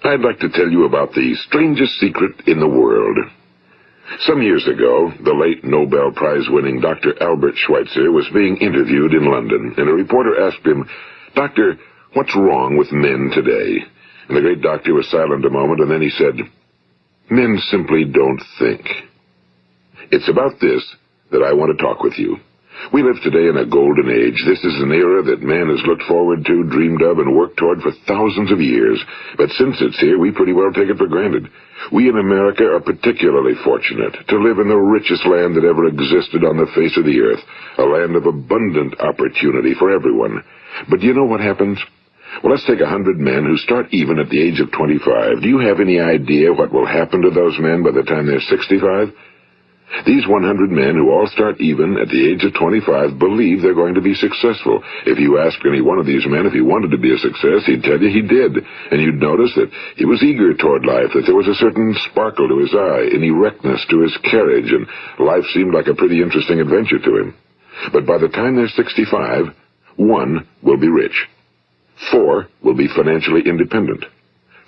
I'd like to tell you about the strangest secret in the world. Some years ago, the late Nobel Prize-winning Dr. Albert Schweitzer was being interviewed in London, and a reporter asked him, "Doctor, what's wrong with men today?" And the great doctor was silent a moment, and then he said, "Men simply don't think." It's about this that I want to talk with you. We live today in a golden age. This is an era that man has looked forward to, dreamed of, and worked toward for thousands of years. But since it's here, we pretty well take it for granted. We in America are particularly fortunate to live in the richest land that ever existed on the face of the earth, a land of abundant opportunity for everyone. But do you know what happens? Well, let's take 100 men who start even at the age of 25. Do you have any idea what will happen to those men by the time they're 65? These 100 men who all start even at the age of 25 believe they're going to be successful. If you ask any one of these men if he wanted to be a success, he'd tell you he did. And you'd notice that he was eager toward life, that there was a certain sparkle to his eye, an erectness to his carriage, and life seemed like a pretty interesting adventure to him. But by the time they're 65, 1 will be rich. 4 will be financially independent.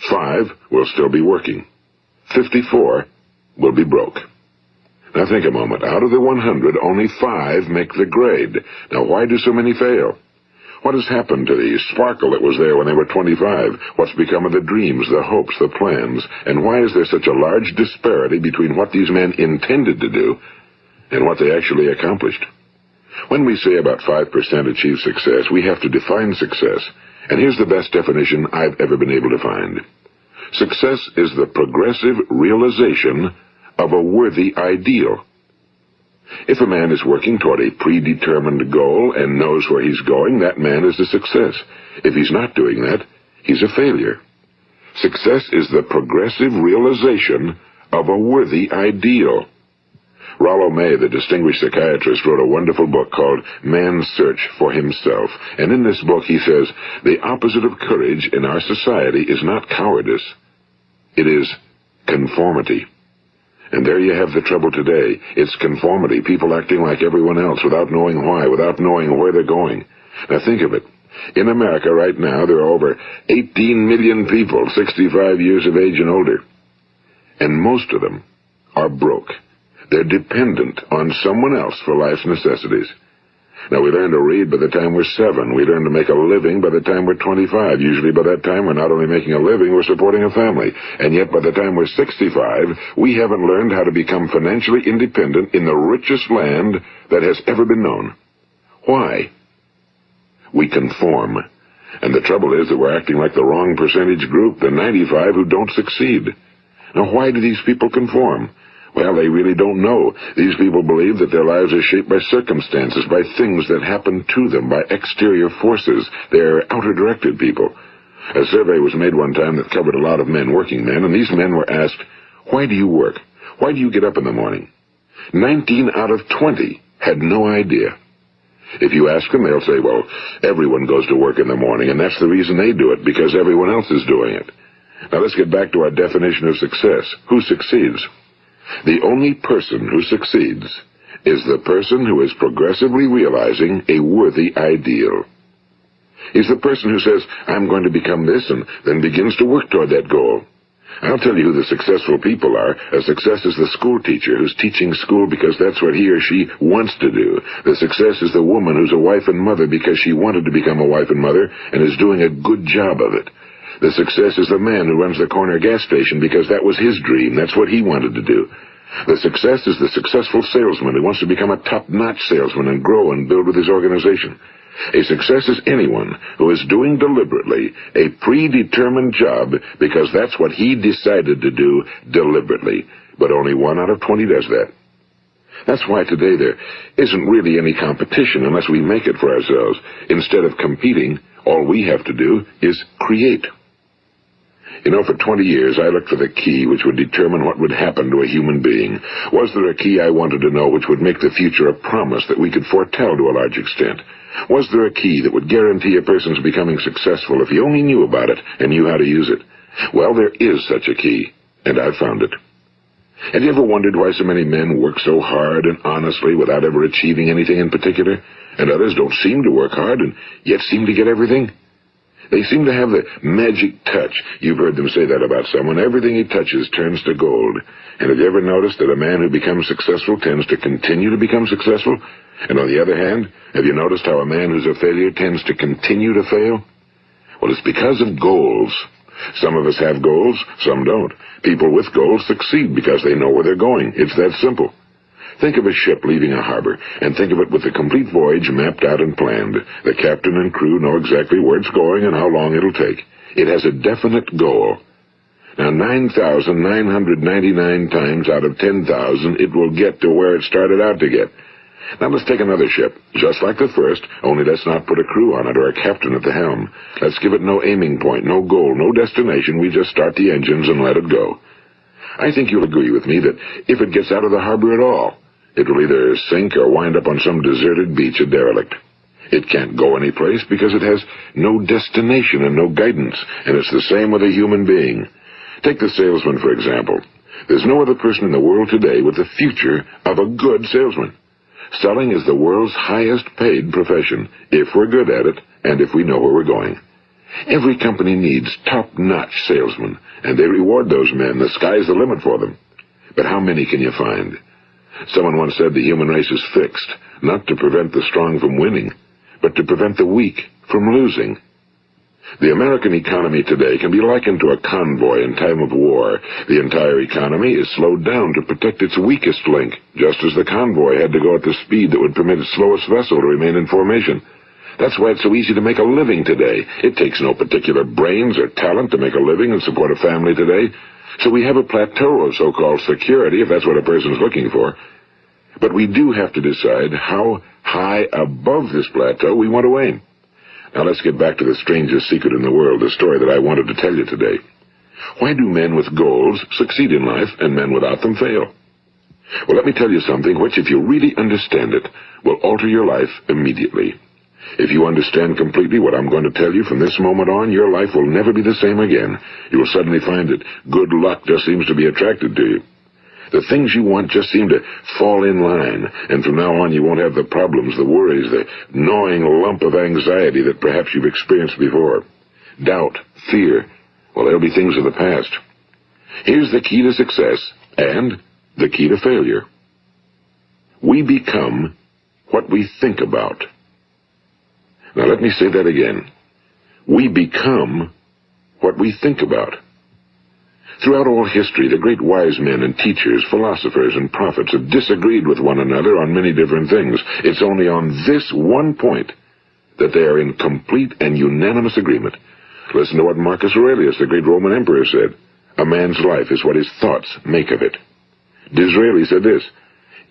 5 will still be working. 54 will be broke. Now think a moment. Out of the 100, only 5 make the grade. Now why do so many fail? What has happened to the sparkle that was there when they were 25? What's become of the dreams, the hopes, the plans? And why is there such a large disparity between what these men intended to do and what they actually accomplished? When we say about 5% achieve success, we have to define success. And here's the best definition I've ever been able to find. Success is the progressive realization of a worthy ideal. If a man is working toward a predetermined goal and knows where he's going, that man is a success. If he's not doing that, he's a failure. Success is the progressive realization of a worthy ideal. Rollo May, the distinguished psychiatrist, wrote a wonderful book called Man's Search for Himself. And in this book he says, the opposite of courage in our society is not cowardice. It is conformity. And there you have the trouble today. It's conformity, people acting like everyone else without knowing why, without knowing where they're going. Now think of it. In America right now, there are over 18 million people 65 years of age and older. And most of them are broke. They're dependent on someone else for life's necessities. Now, we learn to read by the time we're 7. We learn to make a living by the time we're 25. Usually by that time, we're not only making a living, we're supporting a family. And yet by the time we're 65, we haven't learned how to become financially independent in the richest land that has ever been known. Why? We conform. And the trouble is that we're acting like the wrong percentage group, the 95 who don't succeed. Now, why do these people conform? Well, they really don't know. These people believe that their lives are shaped by circumstances, by things that happen to them, by exterior forces. They're outer-directed people. A survey was made one time that covered a lot of men, working men, and these men were asked, "Why do you work? Why do you get up in the morning?" 19 out of 20 had no idea. If you ask them, they'll say, well, everyone goes to work in the morning, and that's the reason they do it, because everyone else is doing it. Now let's get back to our definition of success. Who succeeds? The only person who succeeds is the person who is progressively realizing a worthy ideal. He's the person who says, I'm going to become this, and then begins to work toward that goal. I'll tell you who the successful people are. A success is the school teacher who's teaching school because that's what he or she wants to do. The success is the woman who's a wife and mother because she wanted to become a wife and mother and is doing a good job of it. The success is the man who runs the corner gas station because that was his dream. That's what he wanted to do. The success is the successful salesman who wants to become a top-notch salesman and grow and build with his organization. A success is anyone who is doing deliberately a predetermined job because that's what he decided to do deliberately. But only 1 out of 20 does that. That's why today there isn't really any competition unless we make it for ourselves. Instead of competing, all we have to do is create. You know, for 20 years, I looked for the key which would determine what would happen to a human being. Was there a key I wanted to know which would make the future a promise that we could foretell to a large extent? Was there a key that would guarantee a person's becoming successful if he only knew about it and knew how to use it? Well, there is such a key, and I've found it. Have you ever wondered why so many men work so hard and honestly without ever achieving anything in particular, and others don't seem to work hard and yet seem to get everything? They seem to have the magic touch. You've heard them say that about someone. Everything he touches turns to gold. And have you ever noticed that a man who becomes successful tends to continue to become successful? And on the other hand, have you noticed how a man who's a failure tends to continue to fail? Well, it's because of goals. Some of us have goals, some don't. People with goals succeed because they know where they're going. It's that simple. Think of a ship leaving a harbor, and think of it with the complete voyage mapped out and planned. The captain and crew know exactly where it's going and how long it'll take. It has a definite goal. Now, 9,999 times out of 10,000, it will get to where it started out to get. Now, let's take another ship, just like the first, only let's not put a crew on it or a captain at the helm. Let's give it no aiming point, no goal, no destination. We just start the engines and let it go. I think you'll agree with me that if it gets out of the harbor at all, it will either sink or wind up on some deserted beach, a derelict. It can't go any place because it has no destination and no guidance, and it's the same with a human being. Take the salesman, for example. There's no other person in the world today with the future of a good salesman. Selling is the world's highest paid profession, if we're good at it and if we know where we're going. Every company needs top-notch salesmen, and they reward those men. The sky's the limit for them. But how many can you find? Someone once said the human race is fixed, not to prevent the strong from winning, but to prevent the weak from losing. The American economy today can be likened to a convoy in time of war. The entire economy is slowed down to protect its weakest link, just as the convoy had to go at the speed that would permit its slowest vessel to remain in formation. That's why it's so easy to make a living today. It takes no particular brains or talent to make a living and support a family today. So we have a plateau of so-called security, if that's what a person's looking for. But we do have to decide how high above this plateau we want to aim. Now let's get back to the strangest secret in the world, the story that I wanted to tell you today. Why do men with goals succeed in life and men without them fail? Well, let me tell you something which, if you really understand it, will alter your life immediately. If you understand completely what I'm going to tell you from this moment on, your life will never be the same again. You will suddenly find that good luck just seems to be attracted to you. The things you want just seem to fall in line, and from now on you won't have the problems, the worries, the gnawing lump of anxiety that perhaps you've experienced before. Doubt, fear, well, they'll be things of the past. Here's the key to success and the key to failure. We become what we think about. Now let me say that again. We become what we think about. Throughout all history, the great wise men and teachers, philosophers and prophets have disagreed with one another on many different things. It's only on this one point that they are in complete and unanimous agreement. Listen to what Marcus Aurelius, the great Roman emperor, said. A man's life is what his thoughts make of it. Disraeli said this.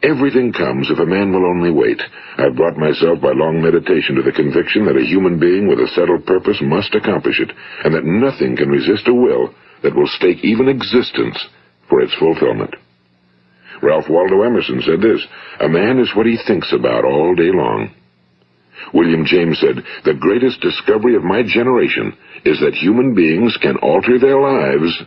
Everything comes if a man will only wait. I've brought myself by long meditation to the conviction that a human being with a settled purpose must accomplish it, and that nothing can resist a will that will stake even existence for its fulfillment. Ralph Waldo Emerson said this, a man is what he thinks about all day long. William James said, the greatest discovery of my generation is that human beings can alter their lives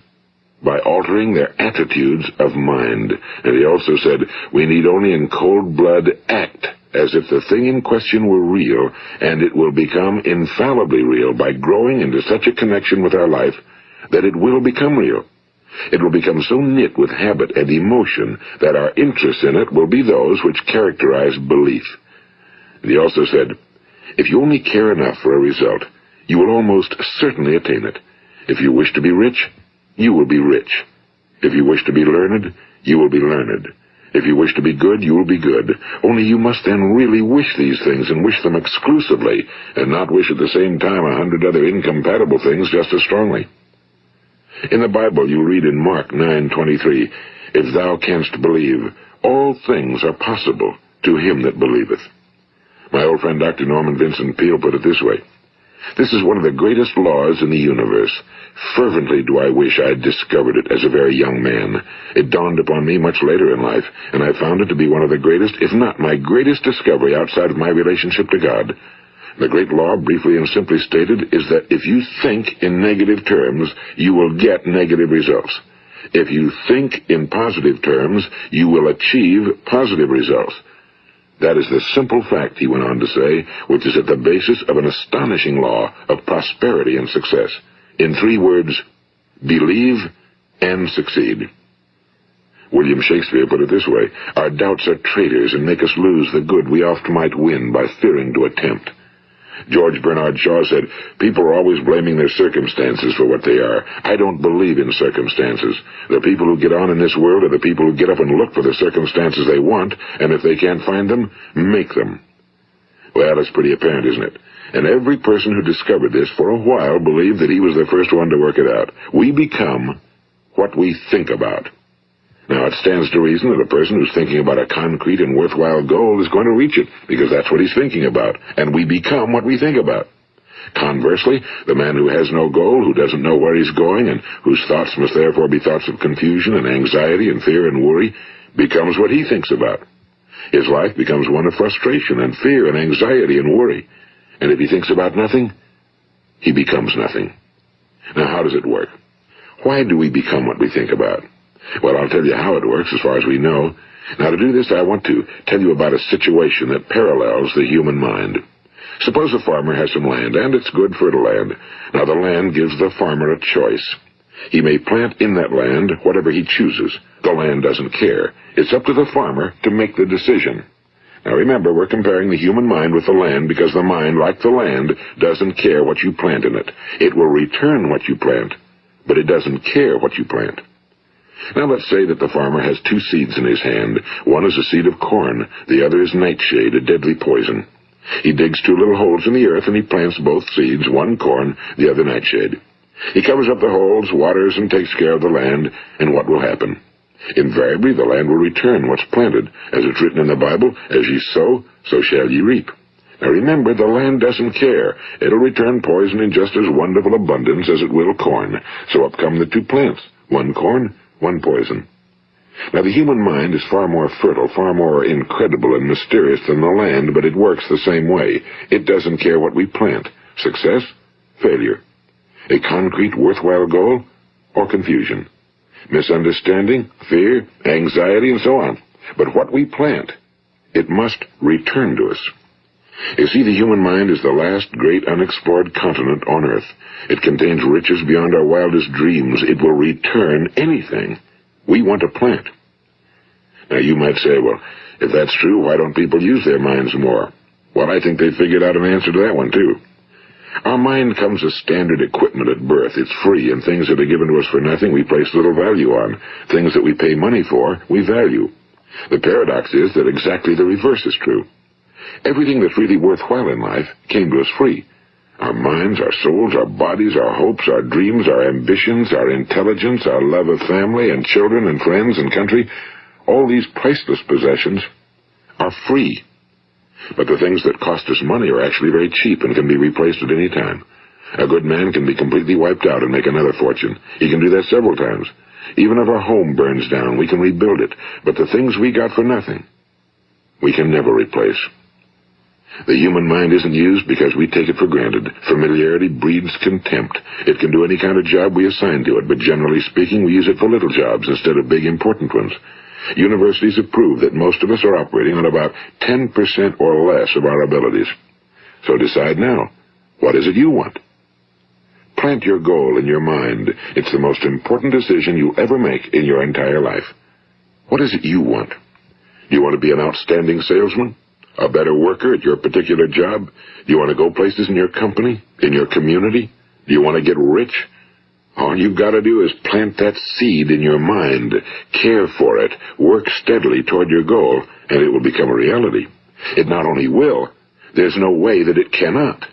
by altering their attitudes of mind. And he also said, we need only in cold blood act as if the thing in question were real, and it will become infallibly real by growing into such a connection with our life that it will become real. It will become so knit with habit and emotion that our interest in it will be those which characterize belief. And he also said, if you only care enough for a result, you will almost certainly attain it. If you wish to be rich, you will be rich. If you wish to be learned, you will be learned. If you wish to be good, you will be good. Only you must then really wish these things, and wish them exclusively, and not wish at the same time 100 other incompatible things just as strongly. In the Bible, you read in Mark 9:23, if thou canst believe, all things are possible to him that believeth. My old friend Dr. Norman Vincent Peale put it this way. This is one of the greatest laws in the universe. Fervently do I wish I had discovered it as a very young man. It dawned upon me much later in life, and I found it to be one of the greatest, if not my greatest discovery outside of my relationship to God. The great law, briefly and simply stated, is that if you think in negative terms, you will get negative results. If you think in positive terms, you will achieve positive results. That is the simple fact, he went on to say, which is at the basis of an astonishing law of prosperity and success. In 3 words, believe and succeed. William Shakespeare put it this way: our doubts are traitors and make us lose the good we oft might win by fearing to attempt. George Bernard Shaw said, people are always blaming their circumstances for what they are. I don't believe in circumstances. The people who get on in this world are the people who get up and look for the circumstances they want, and if they can't find them, make them. Well, it's pretty apparent, isn't it? And every person who discovered this for a while believed that he was the first one to work it out. We become what we think about. Now, it stands to reason that a person who's thinking about a concrete and worthwhile goal is going to reach it, because that's what he's thinking about, and we become what we think about. Conversely, the man who has no goal, who doesn't know where he's going, and whose thoughts must therefore be thoughts of confusion and anxiety and fear and worry, becomes what he thinks about. His life becomes one of frustration and fear and anxiety and worry. And if he thinks about nothing, he becomes nothing. Now, how does it work? Why do we become what we think about? Well, I'll tell you how it works as far as we know. Now, to do this, I want to tell you about a situation that parallels the human mind. Suppose a farmer has some land, and it's good fertile land. Now, the land gives the farmer a choice. He may plant in that land whatever he chooses. The land doesn't care. It's up to the farmer to make the decision. Now, remember, we're comparing the human mind with the land because the mind, like the land, doesn't care what you plant in it. It will return what you plant, but it doesn't care what you plant. Now, let's say that the farmer has 2 seeds in his hand. One is a seed of corn. The other is nightshade, a deadly poison. He digs 2 little holes in the earth, and he plants both seeds, one corn, the other nightshade. He covers up the holes, waters, and takes care of the land, and what will happen? Invariably, the land will return what's planted. As it's written in the Bible, as ye sow, so shall ye reap. Now remember, the land doesn't care. It'll return poison in just as wonderful abundance as it will corn. So up come the 2 plants, one corn, one poison. Now, the human mind is far more fertile, far more incredible and mysterious than the land, but it works the same way. It doesn't care what we plant. Success, failure. A concrete, worthwhile goal, or confusion. Misunderstanding, fear, anxiety, and so on. But what we plant, it must return to us. You see, the human mind is the last great unexplored continent on Earth. It contains riches beyond our wildest dreams. It will return anything we want to plant. Now, you might say, well, if that's true, why don't people use their minds more? Well, I think they figured out an answer to that one, too. Our mind comes as standard equipment at birth. It's free, and things that are given to us for nothing we place little value on. Things that we pay money for, we value. The paradox is that exactly the reverse is true. Everything that's really worthwhile in life came to us free. Our minds, our souls, our bodies, our hopes, our dreams, our ambitions, our intelligence, our love of family and children and friends and country, all these priceless possessions are free. But the things that cost us money are actually very cheap and can be replaced at any time. A good man can be completely wiped out and make another fortune. He can do that several times. Even if our home burns down, we can rebuild it. But the things we got for nothing, we can never replace. The human mind isn't used because we take it for granted. Familiarity breeds contempt. It can do any kind of job we assign to it, but generally speaking, we use it for little jobs instead of big, important ones. Universities have proved that most of us are operating on about 10% or less of our abilities. So decide now, what is it you want? Plant your goal in your mind. It's the most important decision you'll ever make in your entire life. What is it you want? Do you want to be an outstanding salesman? A better worker at your particular job? Do you want to go places in your company? In your community? Do you want to get rich? All you've got to do is plant that seed in your mind, care for it, work steadily toward your goal, and it will become a reality. It not only will, there's no way that it cannot.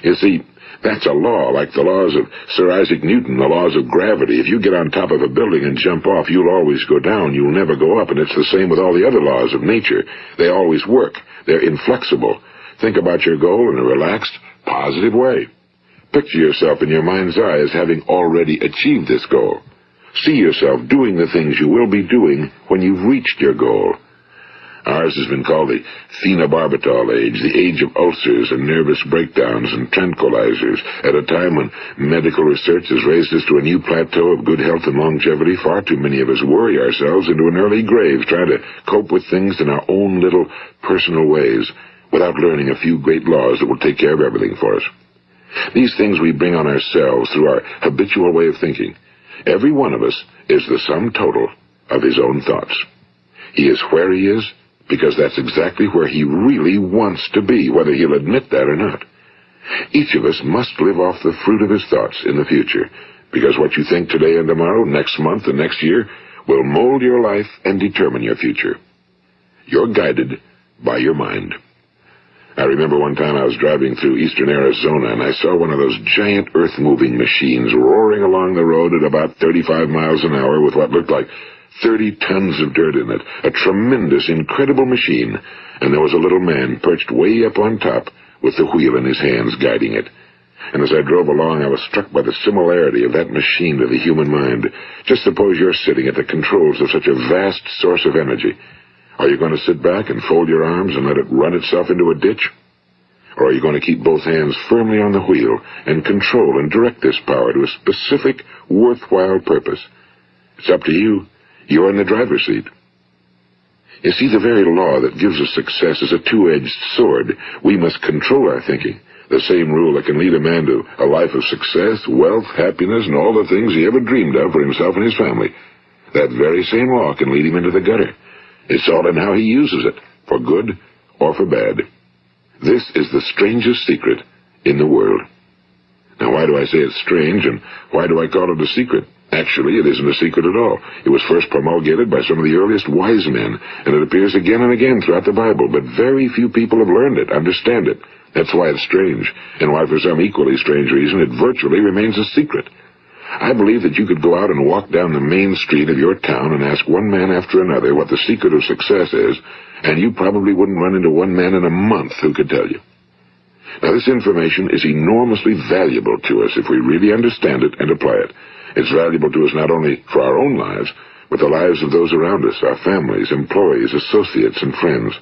You see, that's a law, like the laws of Sir Isaac Newton, the laws of gravity. If you get on top of a building and jump off, you'll always go down. You'll never go up, and it's the same with all the other laws of nature. They always work. They're inflexible. Think about your goal in a relaxed, positive way. Picture yourself in your mind's eye as having already achieved this goal. See yourself doing the things you will be doing when you've reached your goal. Ours has been called the phenobarbital age, the age of ulcers and nervous breakdowns and tranquilizers, at a time when medical research has raised us to a new plateau of good health and longevity. Far too many of us worry ourselves into an early grave trying to cope with things in our own little personal ways without learning a few great laws that will take care of everything for us. These things we bring on ourselves through our habitual way of thinking. Every one of us is the sum total of his own thoughts. He is where he is because that's exactly where he really wants to be, whether he'll admit that or not. Each of us must live off the fruit of his thoughts in the future, because what you think today and tomorrow, next month and next year, will mold your life and determine your future. You're guided by your mind. I remember one time I was driving through eastern Arizona, and I saw one of those giant earth-moving machines roaring along the road at about 35 miles an hour with what looked like 30 tons of dirt in it, a tremendous, incredible machine, and there was a little man perched way up on top with the wheel in his hands guiding it. And as I drove along, I was struck by the similarity of that machine to the human mind. Just suppose you're sitting at the controls of such a vast source of energy. Are you going to sit back and fold your arms and let it run itself into a ditch? Or are you going to keep both hands firmly on the wheel and control and direct this power to a specific, worthwhile purpose? It's up to you. You're in the driver's seat. You see, the very law that gives us success is a two-edged sword. We must control our thinking. The same rule that can lead a man to a life of success, wealth, happiness, and all the things he ever dreamed of for himself and his family. That very same law can lead him into the gutter. It's all in how he uses it, for good or for bad. This is the strangest secret in the world. Now, why do I say it's strange, and why do I call it a secret? Actually, it isn't a secret at all. It was first promulgated by some of the earliest wise men, and it appears again and again throughout the Bible, but very few people have learned it, understand it. That's why it's strange, and why for some equally strange reason it virtually remains a secret. I believe that you could go out and walk down the main street of your town and ask one man after another what the secret of success is, and you probably wouldn't run into one man in a month who could tell you. Now, this information is enormously valuable to us if we really understand it and apply it. It's valuable to us not only for our own lives, but the lives of those around us, our families, employees, associates, and friends.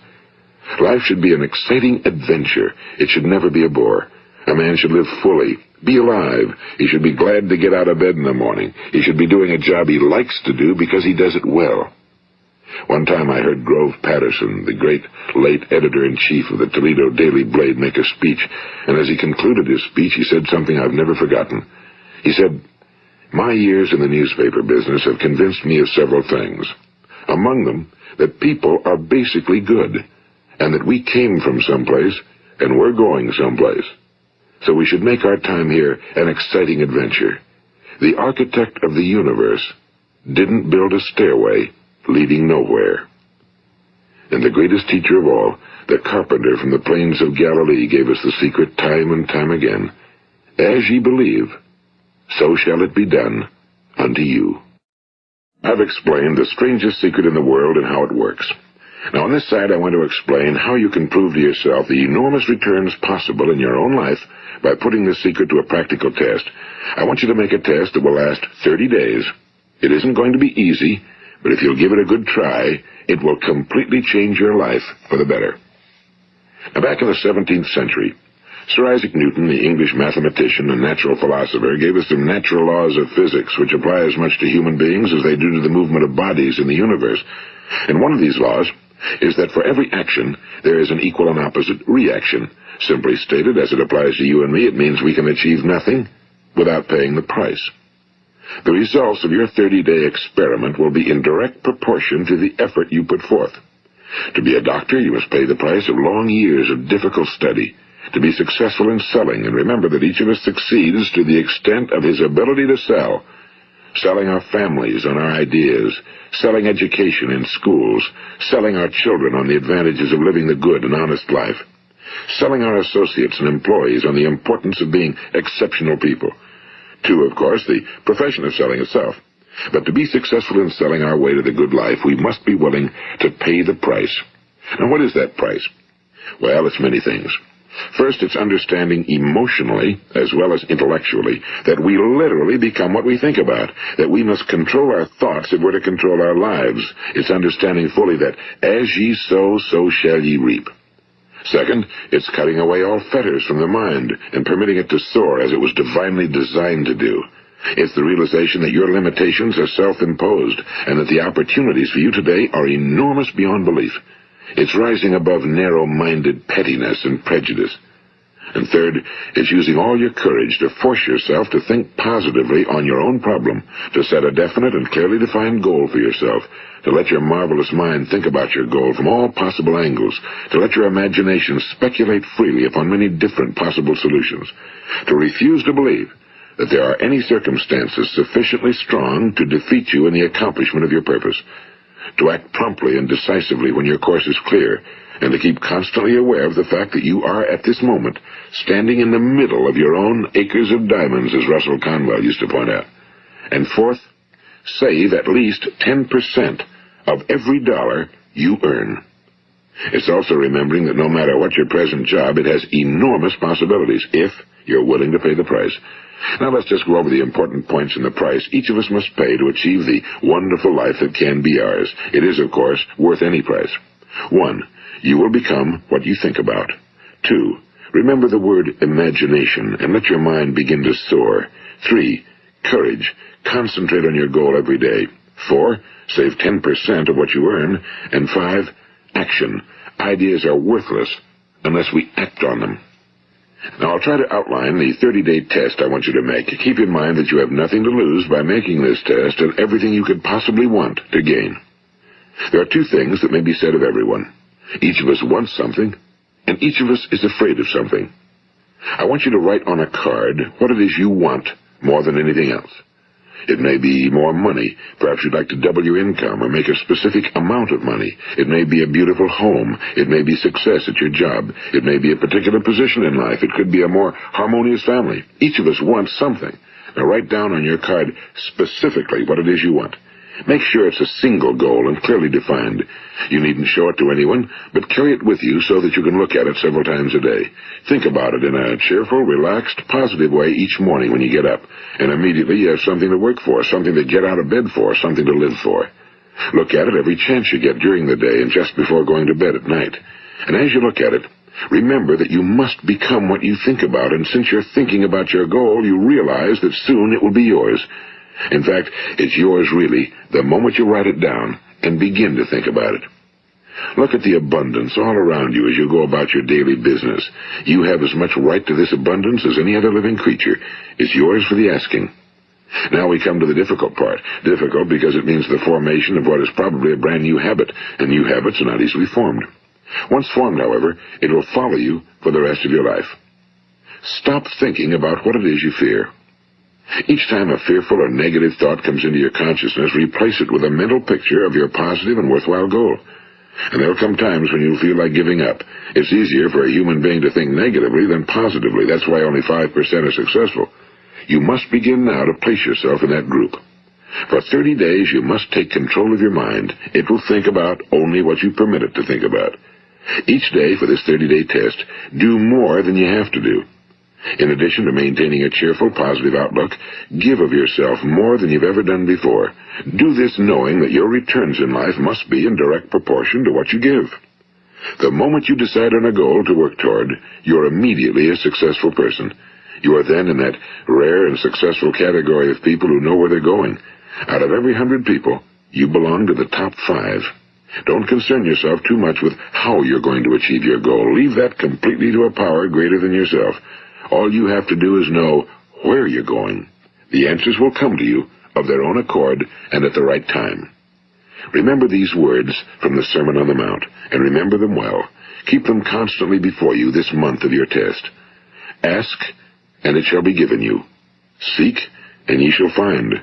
Life should be an exciting adventure. It should never be a bore. A man should live fully, be alive. He should be glad to get out of bed in the morning. He should be doing a job he likes to do because he does it well. One time I heard Grove Patterson, the great late editor-in-chief of the Toledo Daily Blade, make a speech, and as he concluded his speech, he said something I've never forgotten. He said, "My years in the newspaper business have convinced me of several things. Among them, that people are basically good, and that we came from someplace, and we're going someplace. So we should make our time here an exciting adventure. The architect of the universe didn't build a stairway leading nowhere." And the greatest teacher of all, the carpenter from the plains of Galilee, gave us the secret time and time again. As ye believe, so shall it be done unto you. I've explained the strangest secret in the world and how it works. Now, on this side, I want to explain how you can prove to yourself the enormous returns possible in your own life by putting this secret to a practical test. I want you to make a test that will last 30 days. It isn't going to be easy, but if you'll give it a good try, it will completely change your life for the better. Now, back in the 17th century, Sir Isaac Newton, the English mathematician and natural philosopher, gave us some natural laws of physics which apply as much to human beings as they do to the movement of bodies in the universe. And one of these laws is that for every action, there is an equal and opposite reaction. Simply stated, as it applies to you and me, it means we can achieve nothing without paying the price. The results of your 30-day experiment will be in direct proportion to the effort you put forth. To be a doctor, you must pay the price of long years of difficult study. To be successful in selling, and remember that each of us succeeds to the extent of his ability to sell. Selling our families on our ideas, selling education in schools, selling our children on the advantages of living the good and honest life, selling our associates and employees on the importance of being exceptional people. To, of course, the profession of selling itself. But to be successful in selling our way to the good life, we must be willing to pay the price. Now, what is that price? Well, it's many things. First, it's understanding emotionally, as well as intellectually, that we literally become what we think about, that we must control our thoughts if we're to control our lives. It's understanding fully that as ye sow, so shall ye reap. Second, it's cutting away all fetters from the mind and permitting it to soar as it was divinely designed to do. It's the realization that your limitations are self-imposed and that the opportunities for you today are enormous beyond belief. It's rising above narrow-minded pettiness and prejudice. And third, it's using all your courage to force yourself to think positively on your own problem, to set a definite and clearly defined goal for yourself, to let your marvelous mind think about your goal from all possible angles, to let your imagination speculate freely upon many different possible solutions, to refuse to believe that there are any circumstances sufficiently strong to defeat you in the accomplishment of your purpose, to act promptly and decisively when your course is clear, and to keep constantly aware of the fact that you are, at this moment, standing in the middle of your own acres of diamonds, as Russell Conwell used to point out. And fourth, save at least 10% of every dollar you earn. It's also remembering that no matter what your present job, it has enormous possibilities, if you're willing to pay the price. Now let's just go over the important points in the price each of us must pay to achieve the wonderful life that can be ours. It is, of course, worth any price. 1. You will become what you think about. 2. Remember the word imagination and let your mind begin to soar. 3. Courage. Concentrate on your goal every day. 4. Save 10% of what you earn. And 5. Action. Ideas are worthless unless we act on them. Now, I'll try to outline the 30-day test I want you to make. Keep in mind that you have nothing to lose by making this test and everything you could possibly want to gain. There are two things that may be said of everyone. Each of us wants something, and each of us is afraid of something. I want you to write on a card what it is you want more than anything else. It may be more money. Perhaps you'd like to double your income or make a specific amount of money. It may be a beautiful home. It may be success at your job. It may be a particular position in life. It could be a more harmonious family. Each of us wants something. Now write down on your card specifically what it is you want. Make sure it's a single goal and clearly defined. You needn't show it to anyone, but carry it with you so that you can look at it several times a day. Think about it in a cheerful, relaxed, positive way each morning when you get up, and immediately you have something to work for, something to get out of bed for, something to live for. Look at it every chance you get during the day and just before going to bed at night. And as you look at it, remember that you must become what you think about, and since you're thinking about your goal, you realize that soon it will be yours. In fact, it's yours really the moment you write it down and begin to think about it. Look at the abundance all around you as you go about your daily business. You have as much right to this abundance as any other living creature. It's yours for the asking. Now we come to the difficult part. Difficult because it means the formation of what is probably a brand new habit, and new habits are not easily formed. Once formed, however, it will follow you for the rest of your life. Stop thinking about what it is you fear. Each time a fearful or negative thought comes into your consciousness, replace it with a mental picture of your positive and worthwhile goal. And there will come times when you'll feel like giving up. It's easier for a human being to think negatively than positively. That's why only 5% are successful. You must begin now to place yourself in that group. For 30 days, you must take control of your mind. It will think about only what you permit it to think about. Each day for this 30-day test, do more than you have to do. In addition to maintaining a cheerful, positive outlook, give of yourself more than you've ever done before. Do this knowing that your returns in life must be in direct proportion to what you give. The moment you decide on a goal to work toward, you're immediately a successful person. You are then in that rare and successful category of people who know where they're going. Out of every 100 people, you belong to the top 5. Don't concern yourself too much with how you're going to achieve your goal. Leave that completely to a power greater than yourself. All you have to do is know where you're going. The answers will come to you of their own accord and at the right time. Remember these words from the Sermon on the Mount, and remember them well. Keep them constantly before you this month of your test. Ask, and it shall be given you. Seek, and ye shall find.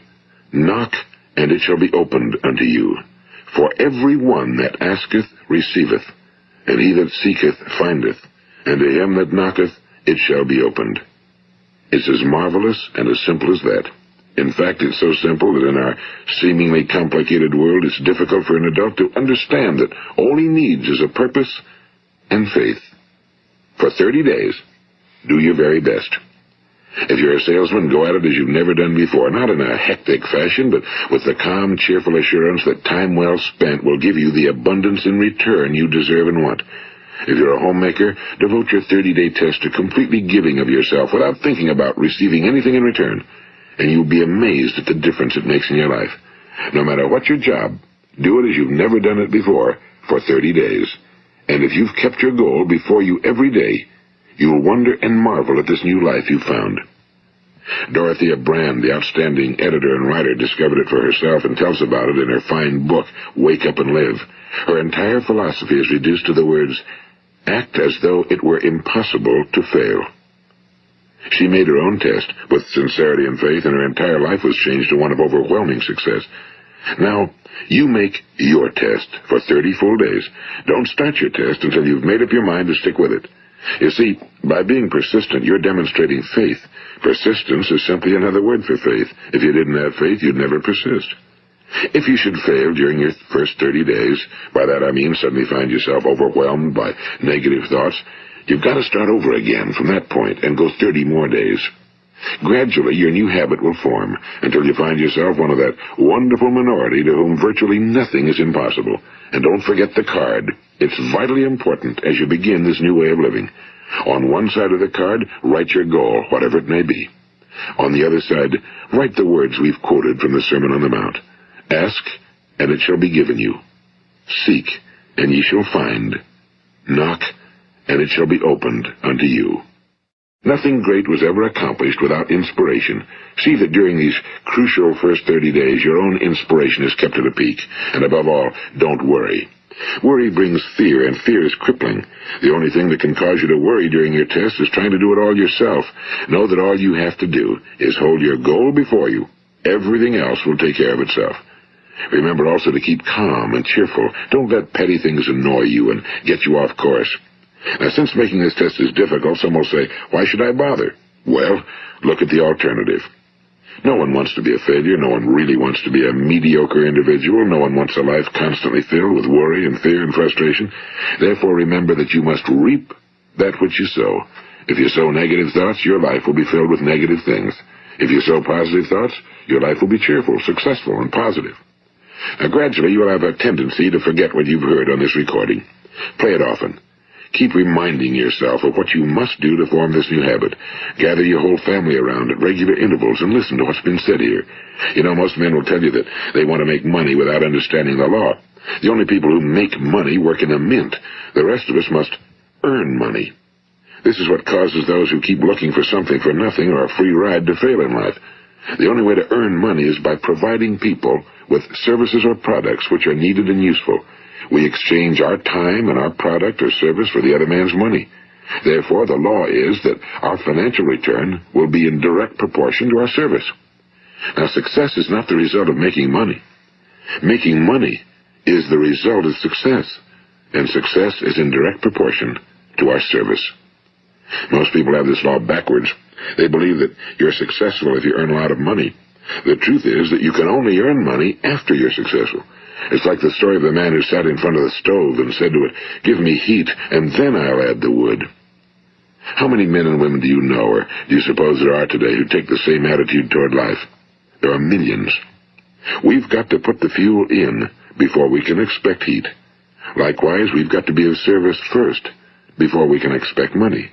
Knock, and it shall be opened unto you. For every one that asketh receiveth, and he that seeketh findeth, and to him that knocketh it shall be opened. It's as marvelous and as simple as that. In fact, it's so simple that in our seemingly complicated world, it's difficult for an adult to understand that all he needs is a purpose and faith. For 30 days, do your very best. If you're a salesman, go at it as you've never done before, not in a hectic fashion, but with the calm, cheerful assurance that time well spent will give you the abundance in return you deserve and want. If you're a homemaker, devote your 30-day test to completely giving of yourself without thinking about receiving anything in return, and you'll be amazed at the difference it makes in your life. No matter what your job, do it as you've never done it before for 30 days. And if you've kept your goal before you every day, you'll wonder and marvel at this new life you've found. Dorothea Brand, the outstanding editor and writer, discovered it for herself and tells about it in her fine book, Wake Up and Live. Her entire philosophy is reduced to the words, act as though it were impossible to fail. She made her own test with sincerity and faith, and her entire life was changed to one of overwhelming success. Now, you make your test for 30 full days. Don't start your test until you've made up your mind to stick with it. You see, by being persistent, you're demonstrating faith. Persistence is simply another word for faith. If you didn't have faith, you'd never persist. If you should fail during your first 30 days, by that I mean suddenly find yourself overwhelmed by negative thoughts, you've got to start over again from that point and go 30 more days. Gradually, your new habit will form until you find yourself one of that wonderful minority to whom virtually nothing is impossible. And don't forget the card. It's vitally important as you begin this new way of living. On one side of the card, write your goal, whatever it may be. On the other side, write the words we've quoted from the Sermon on the Mount. Ask, and it shall be given you. Seek, and ye shall find. Knock, and it shall be opened unto you. Nothing great was ever accomplished without inspiration. See that during these crucial first 30 days, your own inspiration is kept at a peak. And above all, don't worry. Worry brings fear, and fear is crippling. The only thing that can cause you to worry during your test is trying to do it all yourself. Know that all you have to do is hold your goal before you. Everything else will take care of itself. Remember also to keep calm and cheerful. Don't let petty things annoy you and get you off course. Now, since making this test is difficult, some will say, why should I bother? Well, look at the alternative. No one wants to be a failure. No one really wants to be a mediocre individual. No one wants a life constantly filled with worry and fear and frustration. Therefore, remember that you must reap that which you sow. If you sow negative thoughts, your life will be filled with negative things. If you sow positive thoughts, your life will be cheerful, successful, and positive. Now, gradually, you will have a tendency to forget what you've heard on this recording. Play it often. Keep reminding yourself of what you must do to form this new habit. Gather your whole family around at regular intervals and listen to what's been said here. You know, most men will tell you that they want to make money without understanding the law. The only people who make money work in a mint. The rest of us must earn money. This is what causes those who keep looking for something for nothing or a free ride to fail in life. The only way to earn money is by providing people with services or products which are needed and useful. We exchange our time and our product or service for the other man's money. Therefore, the law is that our financial return will be in direct proportion to our service. Now, success is not the result of making money. Making money is the result of success, and success is in direct proportion to our service. Most people have this law backwards. They believe that you're successful if you earn a lot of money. The truth is that you can only earn money after you're successful. It's like the story of the man who sat in front of the stove and said to it, "Give me heat, and then I'll add the wood." How many men and women do you know, or do you suppose there are today, who take the same attitude toward life? There are millions. We've got to put the fuel in before we can expect heat. Likewise, we've got to be of service first before we can expect money.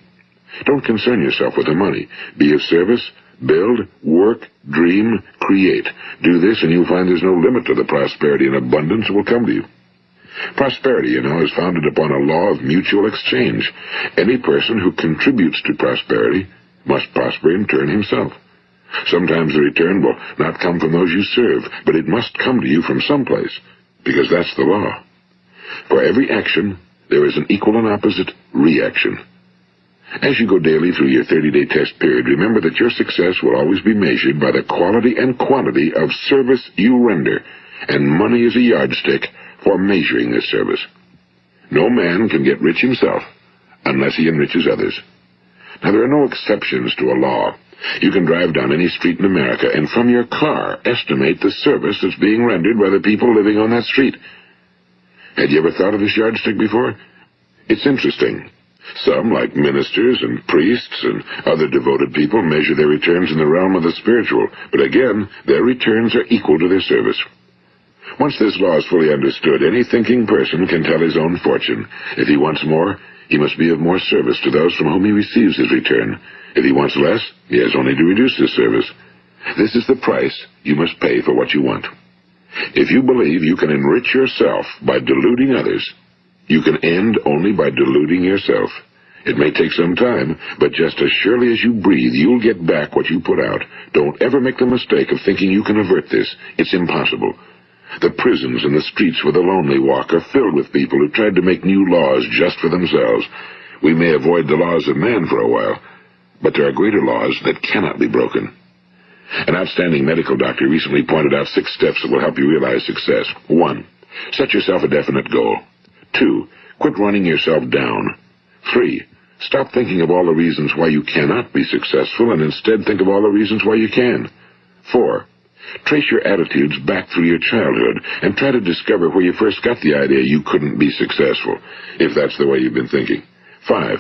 Don't concern yourself with the money. Be of service. Build, work, dream, create. Do this, and you'll find there's no limit to the prosperity and abundance that will come to you. Prosperity, you know, is founded upon a law of mutual exchange. Any person who contributes to prosperity must prosper in turn himself. Sometimes the return will not come from those you serve, but it must come to you from someplace, because that's the law. For every action, there is an equal and opposite reaction. As you go daily through your 30-day test period, remember that your success will always be measured by the quality and quantity of service you render, and money is a yardstick for measuring this service. No man can get rich himself unless he enriches others. Now, there are no exceptions to a law. You can drive down any street in America and from your car estimate the service that's being rendered by the people living on that street. Had you ever thought of this yardstick before? It's interesting. Some, like ministers and priests and other devoted people, measure their returns in the realm of the spiritual, but again, their returns are equal to their service. Once this law is fully understood, any thinking person can tell his own fortune. If he wants more, he must be of more service to those from whom he receives his return. If he wants less, he has only to reduce his service. This is the price you must pay for what you want. If you believe you can enrich yourself by deluding others, you can end only by deluding yourself. It may take some time, but just as surely as you breathe, you'll get back what you put out. Don't ever make the mistake of thinking you can avert this. It's impossible. The prisons and the streets where the lonely walk are filled with people who tried to make new laws just for themselves. We may avoid the laws of man for a while, but there are greater laws that cannot be broken. An outstanding medical doctor recently pointed out 6 steps that will help you realize success. 1. Set yourself a definite goal. 2. Quit running yourself down. 3. Stop thinking of all the reasons why you cannot be successful and instead think of all the reasons why you can. 4. Trace your attitudes back through your childhood and try to discover where you first got the idea you couldn't be successful, if that's the way you've been thinking. 5.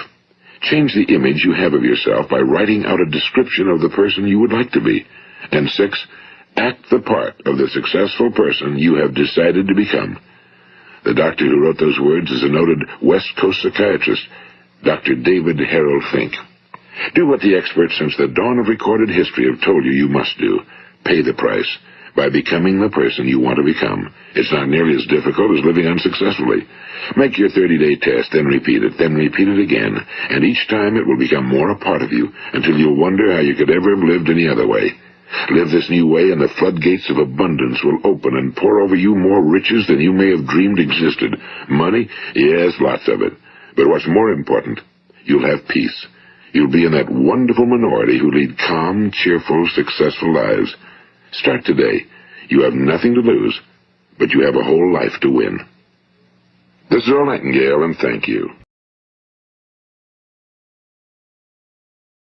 Change the image you have of yourself by writing out a description of the person you would like to be. And 6. Act the part of the successful person you have decided to become. The doctor who wrote those words is a noted West Coast psychiatrist, Dr. David Harold Fink. Do what the experts since the dawn of recorded history have told you must do. Pay the price by becoming the person you want to become. It's not nearly as difficult as living unsuccessfully. Make your 30-day test, then repeat it again, and each time it will become more a part of you until you'll wonder how you could ever have lived any other way. Live this new way, and the floodgates of abundance will open and pour over you more riches than you may have dreamed existed. Money? Yes, lots of it. But what's more important, you'll have peace. You'll be in that wonderful minority who lead calm, cheerful, successful lives. Start today. You have nothing to lose, but you have a whole life to win. This is Earl Nightingale, and thank you.